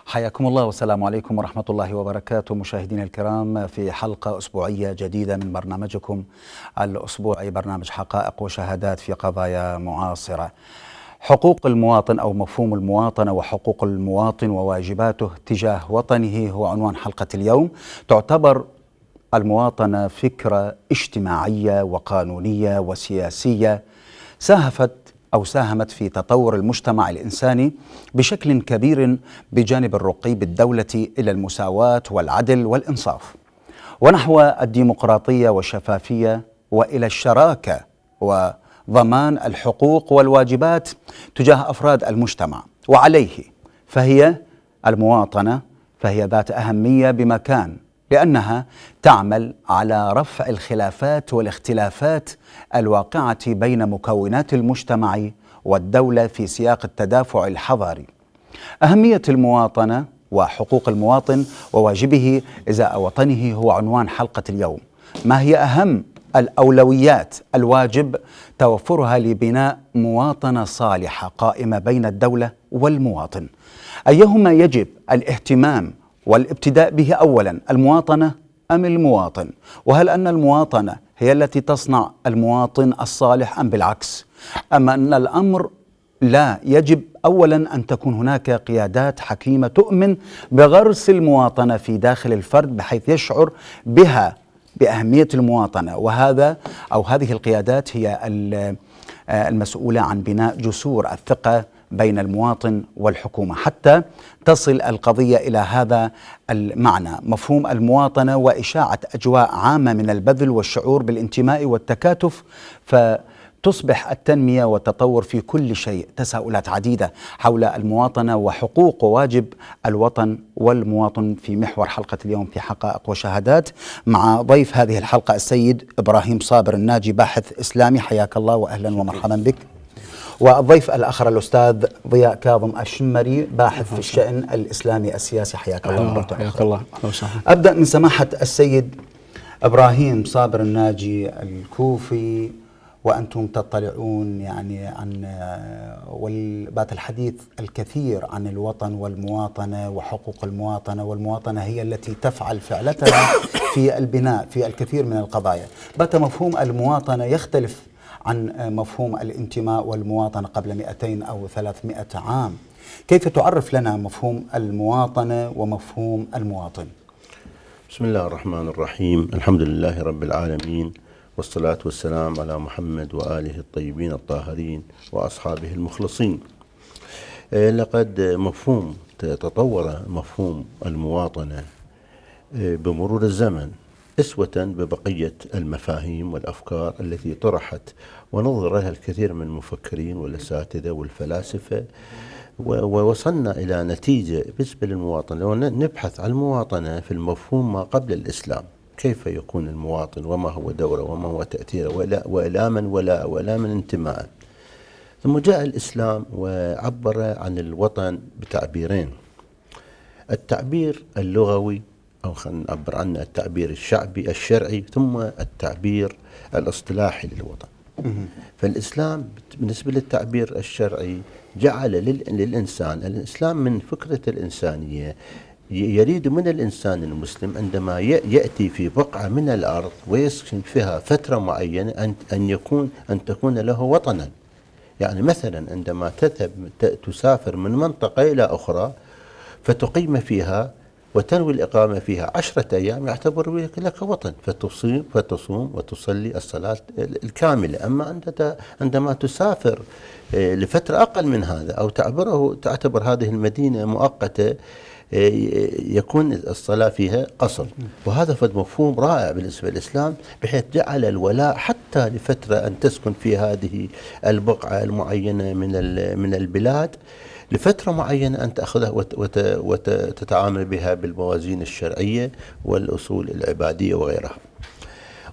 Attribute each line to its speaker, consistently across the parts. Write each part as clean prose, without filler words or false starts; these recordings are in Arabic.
Speaker 1: حياكم الله والسلام عليكم ورحمة الله وبركاته. مشاهدينا الكرام، في حلقة أسبوعية جديدة من برنامجكم الأسبوعي، برنامج حقائق وشهادات في قضايا معاصرة. حقوق المواطن أو مفهوم المواطنة وحقوق المواطن وواجباته تجاه وطنه هو عنوان حلقة اليوم. تعتبر المواطنة فكرة اجتماعية وقانونية وسياسية ساهمت في تطور المجتمع الإنساني بشكل كبير بجانب الرقي بالدولة إلى المساواة والعدل والإنصاف ونحو الديمقراطية والشفافية وإلى الشراكة وضمان الحقوق والواجبات تجاه أفراد المجتمع. وعليه فهي المواطنة فهي ذات أهمية بمكان، لأنها تعمل على رفع الخلافات والاختلافات الواقعة بين مكونات المجتمع والدولة في سياق التدافع الحضاري. أهمية المواطنة وحقوق المواطن وواجبه إزاء وطنه هو عنوان حلقة اليوم. ما هي أهم الأولويات الواجب توفرها لبناء مواطنة صالحة قائمة بين الدولة والمواطن؟ أيهما يجب الاهتمام والابتداء به أولا، المواطنة أم المواطن؟ وهل أن المواطنة هي التي تصنع المواطن الصالح أم بالعكس؟ أما أن الأمر لا، يجب أولا أن تكون هناك قيادات حكيمة تؤمن بغرس المواطنة في داخل الفرد بحيث يشعر بها بأهمية المواطنة، هذه القيادات هي المسؤولة عن بناء جسور الثقة بين المواطن والحكومة حتى تصل القضية إلى هذا المعنى، مفهوم المواطنة وإشاعة أجواء عامة من البذل والشعور بالانتماء والتكاتف، فتصبح التنمية والتطور في كل شيء. تساؤلات عديدة حول المواطنة وحقوق وواجب الوطن والمواطن في محور حلقة اليوم في حقائق وشهادات، مع ضيف هذه الحلقة السيد إبراهيم صابر الناجي، باحث إسلامي. حياك الله وأهلا ومرحبا بك. والضيف الآخر الأستاذ ضياء كاظم الشمري، باحث في الشأن الإسلامي السياسي. حياك الله.
Speaker 2: حياك الله.
Speaker 1: أبدأ من سماحة السيد إبراهيم صابر الناجي الكوفي، وأنتم تطلعون يعني عن والبات الحديث الكثير عن الوطن والمواطنة وحقوق المواطنة، والمواطنة هي التي تفعل فعلتها في البناء في الكثير من القضايا. بات مفهوم المواطنة يختلف عن مفهوم الانتماء والمواطنة قبل 200 أو 300 عام. كيف تعرف لنا مفهوم المواطنة ومفهوم المواطن؟
Speaker 3: بسم الله الرحمن الرحيم، الحمد لله رب العالمين، والصلاة والسلام على محمد وآله الطيبين الطاهرين وأصحابه المخلصين. لقد تطور مفهوم المواطنة بمرور الزمن أسوة ببقية المفاهيم والأفكار التي طرحت ونظر لها الكثير من المفكرين والأساتذة والفلاسفة، ووصلنا إلى نتيجة بالنسبة للمواطن. لو نبحث عن المواطنة في المفهوم ما قبل الإسلام، كيف يكون المواطن وما هو دوره وما هو تأثيره وإلى من انتماءه، ثم جاء الإسلام وعبر عن الوطن بتعبيرين: التعبير اللغوي أو خلينا نعبر عنه التعبير الشعبي الشرعي، ثم التعبير الاصطلاحي للوطن. فالإسلام بالنسبة للتعبير الشرعي جعل الإسلام من فكرة الإنسانية يريد من الإنسان المسلم عندما يأتي في بقعة من الأرض ويسكن فيها فترة معينة أن تكون له وطنا. يعني مثلا عندما تسافر من منطقة إلى أخرى فتقيم فيها وتنوي الإقامة فيها 10 أيام، يعتبر لك وطن، فتصوم وتصلي الصلاة الكاملة. أما عندما تسافر لفترة أقل من هذا أو تعتبر هذه المدينة مؤقتة، يكون الصلاة فيها قصر. وهذا فد مفهوم رائع بالنسبة للإسلام، بحيث جعل الولاء حتى لفترة أن تسكن في هذه البقعة المعينة من البلاد لفترة معينة، أن تأخذها وتتعامل بها بالموازين الشرعية والأصول العبادية وغيرها.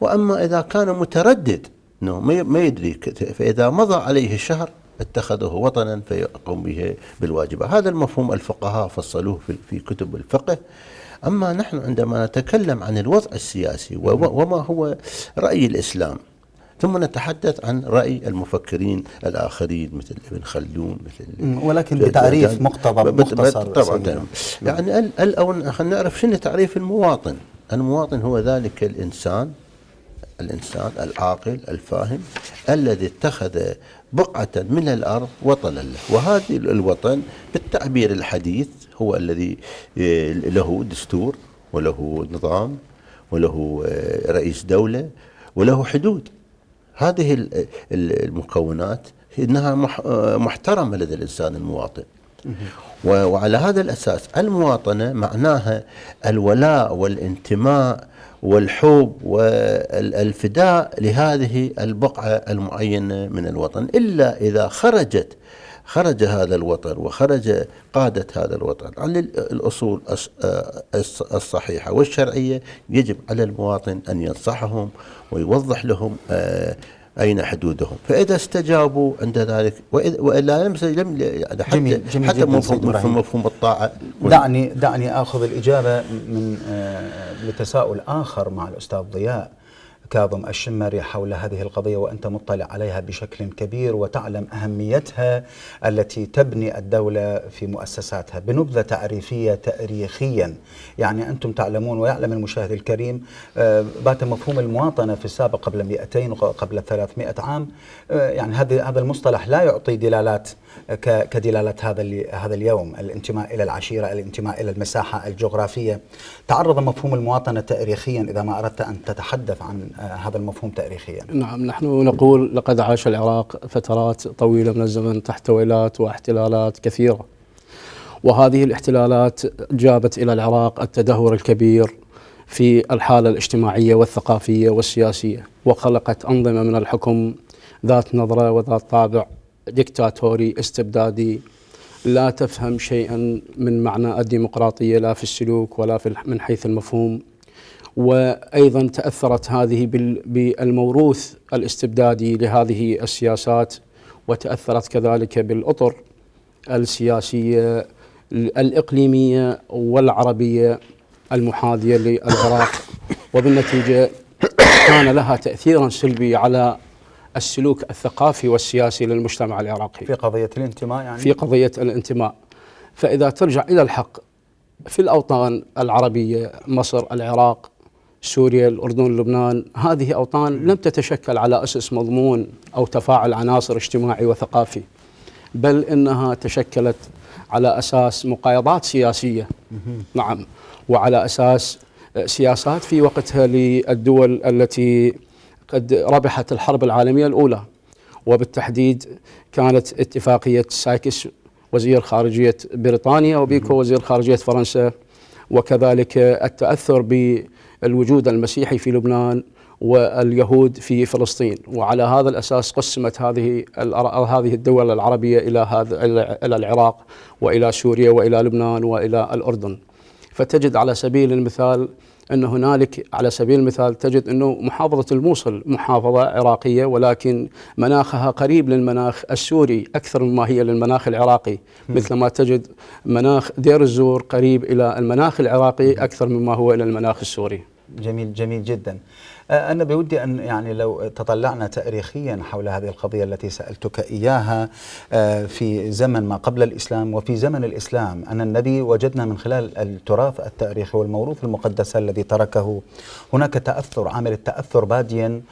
Speaker 3: وأما إذا كان متردد أنه ما يدري، فإذا مضى عليه شهر اتخذه وطنا فيقوم به بالواجبات. هذا المفهوم الفقهاء فصلوه في كتب الفقه. أما نحن عندما نتكلم عن الوضع السياسي وما هو رأي الإسلام، ثم نتحدث عن رأي المفكرين الآخرين مثل ابن خلدون،
Speaker 1: ولكن بتعريف مختصر
Speaker 3: طبعا. يعني الأول خلينا نعرف شنو تعريف المواطن. المواطن هو ذلك الإنسان العاقل الفاهم الذي اتخذ بقعة من الأرض وطنا له. وهذا الوطن بالتعبير الحديث هو الذي له دستور وله نظام وله رئيس دولة وله حدود. هذه المكونات إنها محترمة لدى الإنسان المواطن. وعلى هذا الأساس المواطنة معناها الولاء والانتماء والحب والفداء لهذه البقعة المعينة من الوطن. إلا إذا خرج هذا الوطن وخرج قادة هذا الوطن عن الأصول الصحيحة والشرعية، يجب على المواطن أن ينصحهم ويوضح لهم أين حدودهم. فإذا استجابوا عند ذلك، وإلا لم يعني حتى مفهوم الطاعة.
Speaker 1: دعني آخذ الإجابة لتساؤل آخر مع الأستاذ ضياء كاظم الشمري حول هذه القضية، وأنت مطلع عليها بشكل كبير وتعلم أهميتها التي تبني الدولة في مؤسساتها. بنبذة تعريفية تاريخيا، يعني أنتم تعلمون ويعلم المشاهد الكريم بات مفهوم المواطنة في السابق قبل 200 وقبل 300 عام، يعني هذا المصطلح لا يعطي دلالات كدلالة هذا اليوم، الانتماء إلى العشيرة، الانتماء إلى المساحة الجغرافية. تعرض مفهوم المواطنة تاريخيا إذا ما أردت أن تتحدث عن هذا المفهوم تاريخيا.
Speaker 2: نعم، نحن نقول لقد عاش العراق فترات طويلة من الزمن تحت ولايات واحتلالات كثيرة، وهذه الاحتلالات جابت إلى العراق التدهور الكبير في الحالة الاجتماعية والثقافية والسياسية، وخلقت أنظمة من الحكم ذات نظرة وذات طابع ديكتاتوري استبدادي لا تفهم شيئا من معنى الديمقراطية، لا في السلوك ولا من حيث المفهوم. وأيضا تأثرت هذه بالموروث الاستبدادي لهذه السياسات، وتأثرت كذلك بالأطر السياسية الإقليمية والعربية المحاذية للعراق، وبالنتيجة كان لها تأثيرا سلبي على السلوك الثقافي والسياسي للمجتمع العراقي
Speaker 1: في قضية الانتماء، يعني
Speaker 2: في قضية الانتماء. فإذا ترجع إلى الحق في الأوطان العربية، مصر، العراق، سوريا، الأردن، لبنان، هذه أوطان لم تتشكل على أسس مضمون أو تفاعل عناصر اجتماعي وثقافي، بل إنها تشكلت على أساس مقايضات سياسية. نعم، وعلى أساس سياسات في وقتها للدول التي قد ربحت الحرب العالمية الأولى، وبالتحديد كانت اتفاقية سايكس وزير خارجية بريطانيا وبيكو وزير خارجية فرنسا، وكذلك التأثر بالوجود المسيحي في لبنان واليهود في فلسطين. وعلى هذا الأساس قسمت هذه الدول العربية إلى العراق وإلى سوريا وإلى لبنان وإلى الأردن. فتجد على سبيل المثال أن هنالك على سبيل المثال تجد أنه محافظة الموصل محافظة عراقية، ولكن مناخها قريب للمناخ السوري أكثر مما هي للمناخ العراقي، مثلما تجد مناخ دير الزور قريب إلى المناخ العراقي أكثر مما هو إلى المناخ السوري.
Speaker 1: جميل، جميل جدا. أنا بودي أن يعني لو تطلعنا تاريخيا حول هذه القضية التي سألتك إياها في زمن ما قبل الإسلام وفي زمن الإسلام، أن النبي وجدنا من خلال التراث التاريخي والموروث المقدس الذي تركه هناك تأثر، عامل التأثر باديا،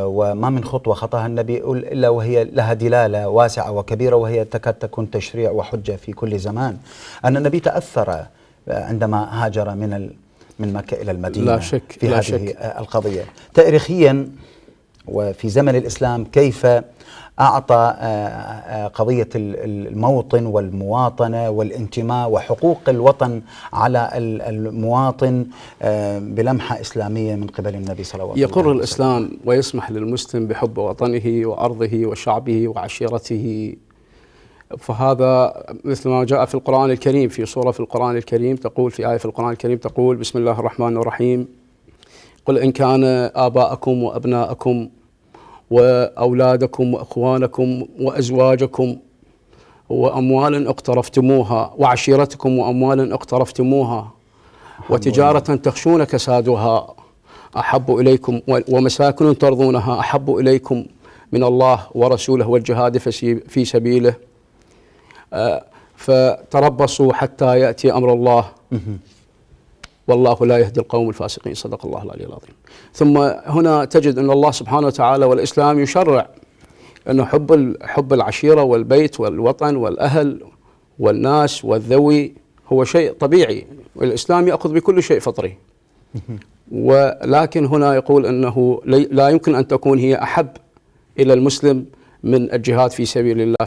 Speaker 1: وما من خطوة خطاها النبي إلا وهي لها دلالة واسعة وكبيرة، وهي تكاد تكون تشريع وحجة في كل زمان. أن النبي تأثر عندما هاجر من مكة إلى المدينة،
Speaker 2: لا شك،
Speaker 1: في
Speaker 2: لا
Speaker 1: هذه
Speaker 2: شك.
Speaker 1: القضية تاريخيا. وفي زمن الإسلام كيف أعطى قضية الموطن والمواطنة والانتماء وحقوق الوطن على المواطن بلمحة إسلامية من قبل النبي صلى الله عليه وسلم.
Speaker 2: يقر الإسلام ويسمح للمسلم بحب وطنه وأرضه وشعبه وعشيرته، فهذا مثل ما جاء في القرآن الكريم، في سورة في القرآن الكريم تقول، في آية في القرآن الكريم تقول: بسم الله الرحمن الرحيم، قل إن كان آباءكم وأبناءكم وأولادكم وأخوانكم وأزواجكم وأموال اقترفتموها وعشيرتكم وأموال اقترفتموها وتجارة تخشون كسادها أحب إليكم ومساكن ترضونها أحب إليكم من الله ورسوله والجهاد في سبيله فتربصوا حتى يأتي أمر الله والله لا يهدي القوم الفاسقين. صدق الله العلي العظيم. ثم هنا تجد أن الله سبحانه وتعالى والإسلام يشرع أنه حب العشيرة والبيت والوطن والأهل والناس والذوي هو شيء طبيعي، والإسلام يأخذ بكل شيء فطري، ولكن هنا يقول أنه لا يمكن أن تكون هي أحب إلى المسلم من الجهاد في سبيل الله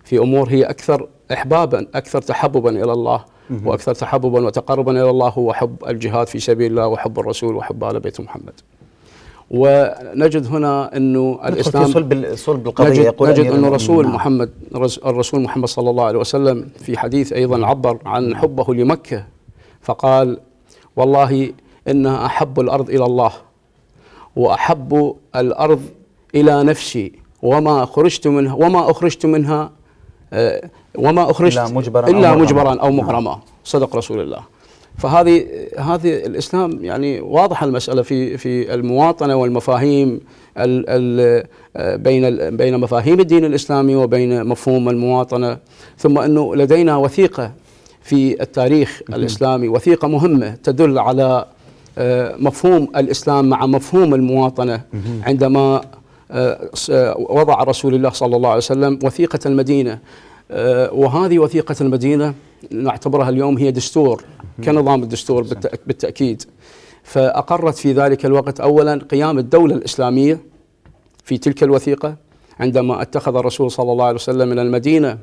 Speaker 2: في أمور هي أكثر إحبابا، أكثر تحببا إلى الله وأكثر تحببا وتقربا إلى الله، هو حب الجهاد في سبيل الله وحب الرسول وحب آل بيت محمد. ونجد هنا أنه الإسلام
Speaker 1: في صلب القضية.
Speaker 2: نجد أن الرسول محمد صلى الله عليه وسلم في حديث أيضا عبر عن حبه لمكة فقال: والله إنها أحب الأرض إلى الله وأحب الأرض إلى نفسي وما أخرجت منها إلا مجبرا أو مغرما. صدق رسول الله. فهذه الإسلام يعني واضح المسألة في المواطنة والمفاهيم بين مفاهيم الدين الإسلامي وبين مفهوم المواطنة. ثم أنه لدينا وثيقة في التاريخ الإسلامي، وثيقة مهمة تدل على مفهوم الإسلام مع مفهوم المواطنة، عندما وضع رسول الله صلى الله عليه وسلم وثيقة المدينة. وهذه وثيقة المدينة نعتبرها اليوم هي دستور كنظام الدستور بالتأكيد. فأقرت في ذلك الوقت أولا قيام الدولة الإسلامية في تلك الوثيقة، عندما اتخذ الرسول صلى الله عليه وسلم من المدينة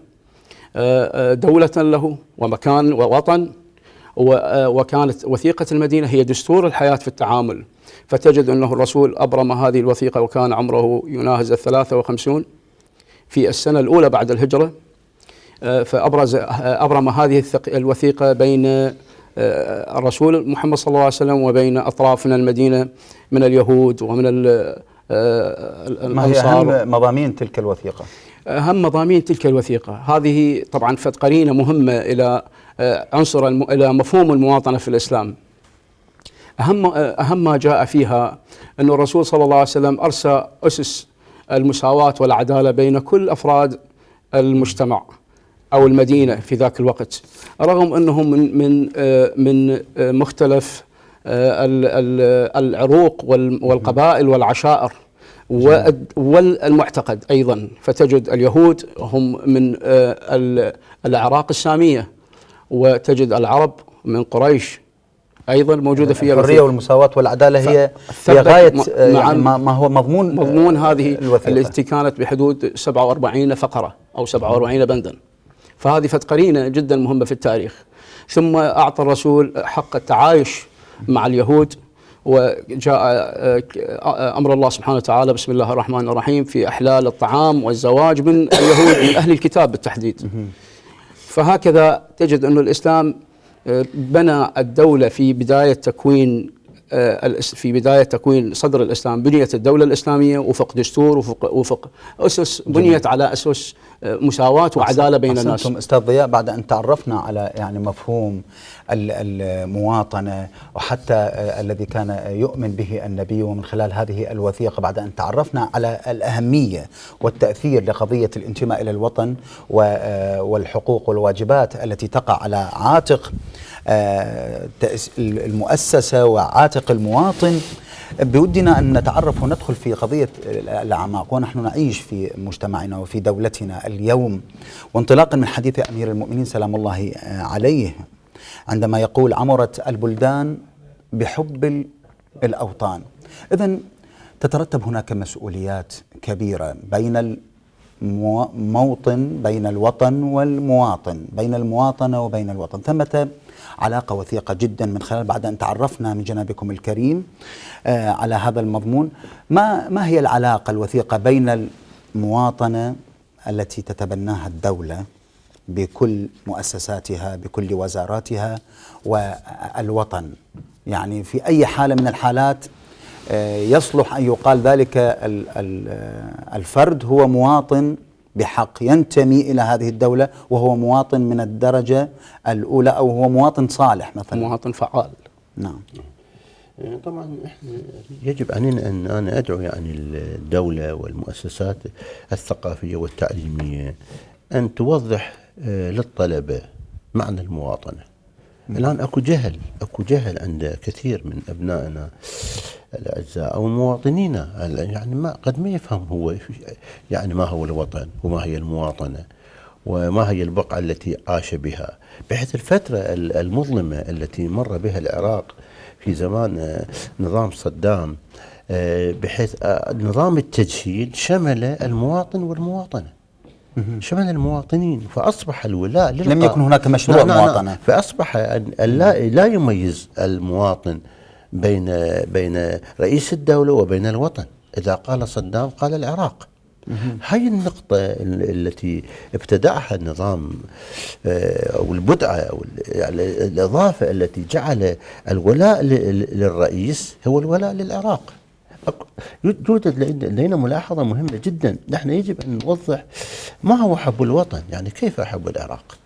Speaker 2: دولة له ومكان ووطن، وكانت وثيقة المدينة هي دستور الحياة في التعامل. فتجد أنه الرسول أبرم هذه الوثيقة وكان عمره يناهز 53 في السنة الأولى بعد الهجرة، فأبرم هذه الوثيقة بين الرسول محمد صلى الله عليه وسلم وبين أطراف من المدينة من اليهود ومن الأنصار.
Speaker 1: ما هي أهم مضامين تلك الوثيقة؟
Speaker 2: أهم مضامين تلك الوثيقة هذه طبعا قرينة مهمة إلى إلى مفهوم المواطنة في الإسلام. أهم ما جاء فيها أن الرسول صلى الله عليه وسلم أرسى أسس المساواة والعدالة بين كل أفراد المجتمع أو المدينة في ذاك الوقت، رغم أنهم من مختلف العروق والقبائل والعشائر والمعتقد أيضا. فتجد اليهود هم من الأعراق السامية، وتجد العرب من قريش أيضا موجودة في
Speaker 1: الحرية والمساواة والعدالة هي غاية يعني ما هو مضمون
Speaker 2: هذه التي كانت بحدود 47 فقرة أو 47 بندا. فهذه قرينة جدا مهمة في التاريخ. ثم أعطى الرسول حق التعايش مع اليهود، وجاء أمر الله سبحانه وتعالى بسم الله الرحمن الرحيم في إحلال الطعام والزواج من اليهود من أهل الكتاب بالتحديد. فهكذا تجد أن الإسلام بنى الدولة في بداية تكوين صدر الإسلام، بنيت الدولة الإسلامية وفق دستور وفق أسس بنيت على أسس مساواة وعدالة بين الناس.
Speaker 1: أستاذ ضياء، بعد أن تعرفنا على يعني مفهوم المواطنة وحتى الذي كان يؤمن به النبي، ومن خلال هذه الوثيقة بعد أن تعرفنا على الأهمية والتأثير لقضية الانتماء إلى الوطن والحقوق والواجبات التي تقع على عاتق المؤسسة وعاتق المواطن، بودنا أن نتعرف وندخل في قضية الأعماق. ونحن نعيش في مجتمعنا وفي دولتنا اليوم، وانطلاقا من حديث أمير المؤمنين سلام الله عليه عندما يقول: عمرت البلدان بحب الأوطان. إذن تترتب هناك مسؤوليات كبيرة بين الموطن، بين الوطن والمواطن، بين المواطنة وبين الوطن. ثمة علاقة وثيقة جدا من خلال، بعد أن تعرفنا من جنابكم الكريم على هذا المضمون، ما هي العلاقة الوثيقة بين المواطنة التي تتبناها الدولة بكل مؤسساتها بكل وزاراتها والوطن؟ يعني في أي حالة من الحالات يصلح أن يقال ذلك الفرد هو مواطن بحق، ينتمي إلى هذه الدولة وهو مواطن من الدرجة الأولى، أو هو مواطن صالح مثلا،
Speaker 2: مواطن فعال.
Speaker 1: نعم.
Speaker 3: طبعا احنا يجب علينا ان انا ادعو يعني الدولة والمؤسسات الثقافية والتعليمية ان توضح للطلبة معنى المواطنة. الان اكو جهل عند كثير من ابنائنا الاعزاء او مواطنينا، يعني قد ما يفهم هو يعني ما هو الوطن وما هي المواطنة وما هي البقعة التي عاش بها، بحيث الفترة المظلمة التي مر بها العراق في زمان نظام صدام، بحيث نظام التجهيل شمل المواطن والمواطنة، شمل المواطنين، فأصبح الولاء
Speaker 1: لم يكن هناك مشروع مواطنة.
Speaker 3: فأصبح لا يميز المواطن بين رئيس الدولة وبين الوطن. إذا قال صدام قال العراق. هاي النقطة التي ابتدعها النظام أو البدعة أو يعني الإضافة التي جعل الولاء للرئيس هو الولاء للعراق. يوجد لدينا ملاحظة مهمة جدا، نحن يجب أن نوضح ما هو حب الوطن، يعني كيف أحب العراق.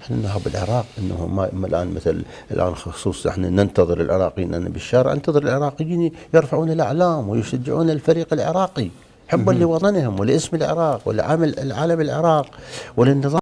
Speaker 3: احنا نحب العراق انه ما الان مثل الان خصوصا احنا ننتظر العراقيين، انا بالشارع انتظر العراقيين يرفعون الاعلام ويشجعون الفريق العراقي حبا لوطنهم ولاسم العراق ولعالم العراق وللنظام